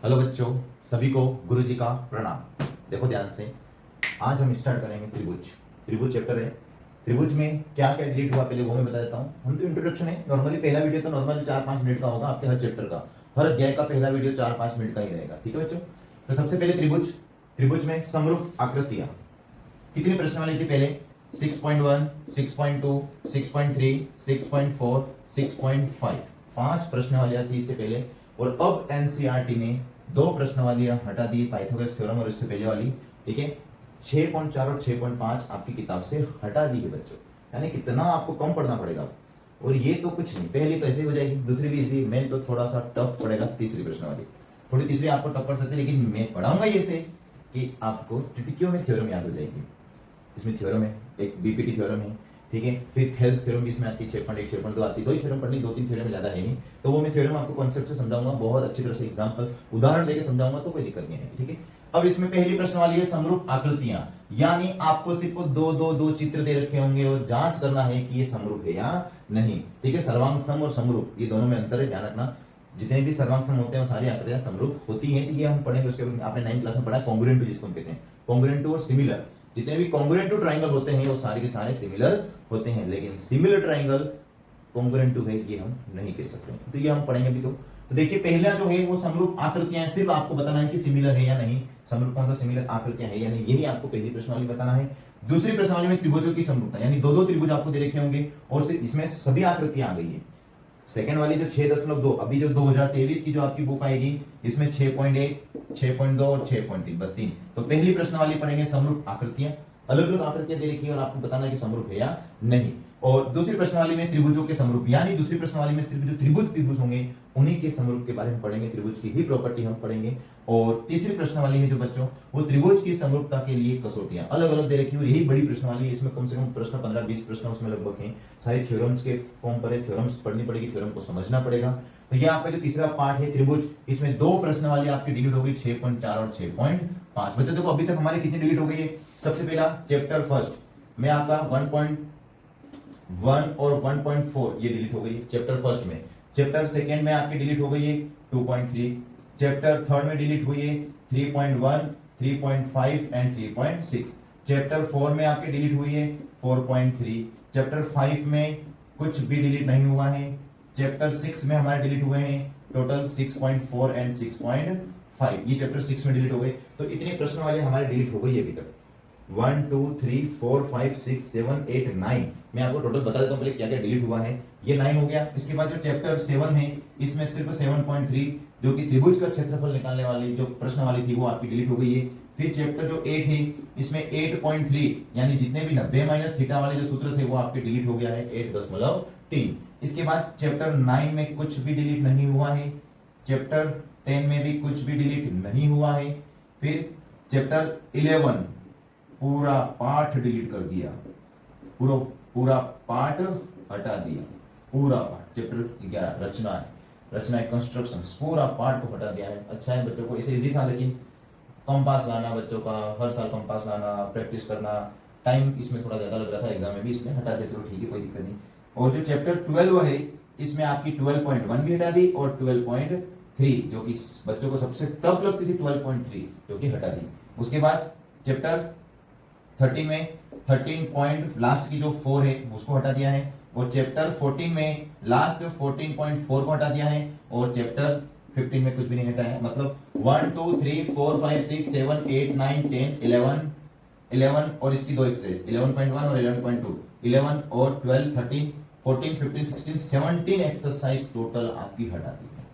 Hello बच्चों, सभी को गुरुजी का प्रणाम। देखो ध्यान से, आज हम स्टार्ट करेंगे त्रिभुज। त्रिभुज चैप्टर है। त्रिभुज में क्या क्या डिलीट हुआ पहले वो मैं बता देता हूँ। हम तो इंट्रोडक्शन है, नॉर्मली पहला वीडियो तो नॉर्मली 4-5 मिनट का होगा आपके हर चैप्टर का। हर अध्याय का पहला वीडियो 4-5 मिनट का ही रहेगा, ठीक है बच्चों। तो सबसे पहले त्रिभुज। त्रिभुज में समरूप आकृतियां कितनी प्रश्न वाली थी पहले? 6.1, 6.2, 6.3, 6.4, 6.5 5 प्रश्न वालियां थी इससे पहले। और अब एनसीईआरटी ने 2 प्रश्न वालियां हटा दी, पाइथागोरस थ्योरम और इससे पहले वाली, ठीक है। 6.4 और 6.5 आपकी किताब से हटा दी है बच्चों, यानी कितना आपको कम पढ़ना पड़ेगा। और ये तो कुछ नहीं, पहली तो ऐसे ही हो जाएगी, दूसरी भी इजी, मैं तो थोड़ा सा टफ पड़ेगा तीसरी प्रश्न वाली। थोड़ी तीसरी आपको टफ पड़ सकती है, लेकिन मैं पढ़ाऊंगा ये से कि आपको त्रिकोण में थ्योरम याद हो जाएगी। इसमें थ्योरम है, एक बीपीटी थ्योरम है, ठीक है। फिर थेल्स थ्योरम भी इसमें आती है, 6.1 6.2 आती है। 2 ही थ्योरम पढ़नी, 2-3 थ्योरम ज्यादा है नहीं। तो वो मैं थ्योरम आपको कॉन्सेप्ट से समझाऊंगा, बहुत अच्छी तरह से एग्जांपल उदाहरण देके समझाऊंगा, तो कोई दिक्कत नहीं है, ठीक है। अब इसमें पहली प्रश्न वाली है समरूप आकृतियां, यानी आपको सिर्फ दो चित्र दे रखे होंगे और जांच करना है कि ये समरूप है या नहीं, ठीक है। सर्वांग सम और समरूप ये दोनों में अंतर है, ध्यान रखना। जितने भी सर्वांग सम होते हैं वो सारी आकृतियां समरूप होती हैं, ये हम पढ़ेंगे। उसके बाद आपने 9th क्लास में पढ़ा कॉन्ग्रुएंट जिसको हम कहते हैं, कॉन्ग्रुएंट और सिमिलर। जितने भी कॉन्ग्रुएंट ट्राइंगल होते हैं वो सारे के सारे सिमिलर होते हैं, लेकिन सिमिलर ट्राइंगल कॉन्ग्रुएंट है ये हम नहीं कह सकते। तो ये हम पढ़ेंगे अभी। तो देखिए पहला जो है वो समरूप आकृतियां हैं, सिर्फ आपको बताना है कि सिमिलर है या नहीं, समरूप मतलब सिमिलर आकृतियां है या नहीं, यही आपको पहली प्रश्नावली बताना है। दूसरी प्रश्नावली में त्रिभुजों की समरूपता, यानी 2-2 त्रिभुज आपको दे रखे होंगे और इसमें सभी आकृतियां आ गई है। सेकंड वाली जो 6.2, अभी जो 2023 की जो आपकी बुक आएगी इसमें 6.1, 6.2 और 6.3, बस 3। तो पहली प्रश्न वाली पढ़ेंगे समरूप आकृतियां, अलग अलग आकृतियां दे रखी है और आपको बताना है कि समरूप है या नहीं। और दूसरी प्रश्नावली में त्रिभुजों के समरूप, यानी दूसरी प्रश्नावली में सिर्फ जो त्रिभुज होंगे उन्हीं के समरूप के बारे में पढ़ेंगे, त्रिभुज की ही प्रॉपर्टी हम पढ़ेंगे। और तीसरी प्रश्नावली है जो बच्चों, वो त्रिभुज की समरूपता के लिए कसौटियां अलग अलग दे रखी है, यही बड़ी प्रश्नावली है। इसमें कम से कम प्रश्न 15-20 प्रश्न उसमें लगभग हैं, सारे थ्योरम्स के फॉर्म पर है, थ्योरम्स पढ़नी पड़ेगी, थ्योरम को समझना पड़ेगा। तो ये आपका जो तीसरा पार्ट है त्रिभुज, इसमें 2 प्रश्न वाली आपकी डिलीट हो गई, 6.4 और 6.5। बच्चों देखो अभी तक हमारे कितनी डिलीट हो गई है। सबसे पहला चैप्टर फर्स्ट में आपका 1.1 और 1.4 ये डिलीट हो गई है चैप्टर फर्स्ट में। चैप्टर सेकंड में आपकी डिलीट हो गई है 2.3। चैप्टर थर्ड में डिलीट हुई है 3.1, 3.5 एंड 3.6। चैप्टर 4 में आपकी डिलीट हुई है 4.3। चैप्टर 5 में कुछ भी डिलीट नहीं हुआ है। चैप्टर 6 में हमारे डिलीट हुए हैं टोटल 6.4 एंड 6.5, ये चैप्टर 6 में डिलीट हो गए। तो इतने प्रश्न वाले हमारे डिलीट हो गई अभी तक। 1 2 3 4 5 6 7 8 9, मैं आपको टोटल बता देता हूं पहले क्या क्या डिलीट हुआ है। ये 9 हो गया। इसके बाद जो चैप्टर 7 है इसमें सिर्फ 7.3 जो कि त्रिभुज का क्षेत्रफल निकालने वाली जो प्रश्न वाली थी वो आपकी डिलीट हो गई है। फिर चैप्टर जो 8 है इसमें 8.3 यानी जितने भी 90 माइनस थीटा वाले जो सूत्र थे वो आपके डिलीट हो गया है 8.3। इसके बाद चैप्टर 9 में कुछ भी डिलीट नहीं हुआ है। चैप्टर 10 में भी कुछ भी डिलीट नहीं हुआ है। फिर चैप्टर 11 पूरा पाठ डिलीट कर दिया, पूरा पाठ हटा दिया, पूरा पाठ। चैप्टर 11 रचना कंस्ट्रक्शन, पूरा पाठ को हटा दिया है। अच्छा है बच्चों को, इसे इजी था, लेकिन कंपास लाना बच्चों का, हर साल कंपास लाना, प्रैक्टिस करना, टाइम इसमें थोड़ा ज्यादा लग रहा था एग्जाम में भी, इसलिए हटा दिया। चलो ठीक है, कोई दिक्कत नहीं। और जो चैप्टर 12 है इसमें आपकी 12.1 भी हटा दी और 12.3 जो कि बच्चों को सबसे टफ लगती थी 12.3 जो कि हटा दी। उसके बाद चैप्टर 13 में 13 पॉइंट लास्ट की जो 4 है उसको हटा दिया है। और चैप्टर 14 में लास्ट 14.4 को हटा दिया है। और चैप्टर 15 में कुछ भी नहीं हटाया है। मतलब 1 2 3 4 5 6 7 8 9 10 11 और इसकी 2 एक्सरसाइज 11.1 और 11.2, 11 और 12 13 14 15 16 17 एक्सरसाइज टोटल आपकी हटा दी है।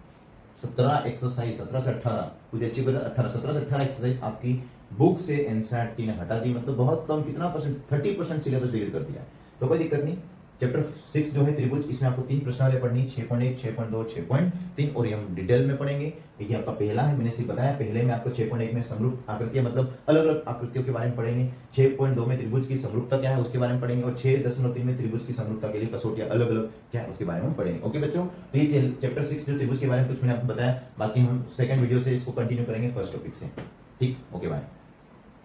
17 एक्सरसाइज, 17 से 18, कुछ अच्छी बात, 18 17 से 18 एक्सरसाइज आपकी बुक से एनसीईआरटी ने हटा दी। मतलब बहुत कम, कितना परसेंट, 30% सिलेबस डिलीट कर दिया है। तो कोई दिक्कत नहीं। चैप्टर 6 जो है त्रिभुज, इसमें आपको 3 प्रश्नावली पढ़नी, 6.1 6.2 6.3, और ये हम डिटेल में पढ़ेंगे। ये आपका पहला है, मैंने सिर्फ बताया। पहले में आपको 6.1 में समरूप आकृतियां मतलब अलग अलग आकृतियों के बारे में पढ़ेंगे। 6.2 में त्रिभुज की समरूपता क्या है उसके बारे में पढ़ेंगे। और 6.3 में त्रिभुज की समरूपता के लिए कसौटियां अलग अलग क्या है उसके बारे में पढ़ेंगे। ओके बच्चों, तो ये चैप्टर 6 जो त्रिभुज के बारे में कुछ मैंने आपको बताया, बाकी हम सेकंड वीडियो से इसको कंटिन्यू करेंगे फर्स्ट टॉपिक से। ठीक, ओके बाय।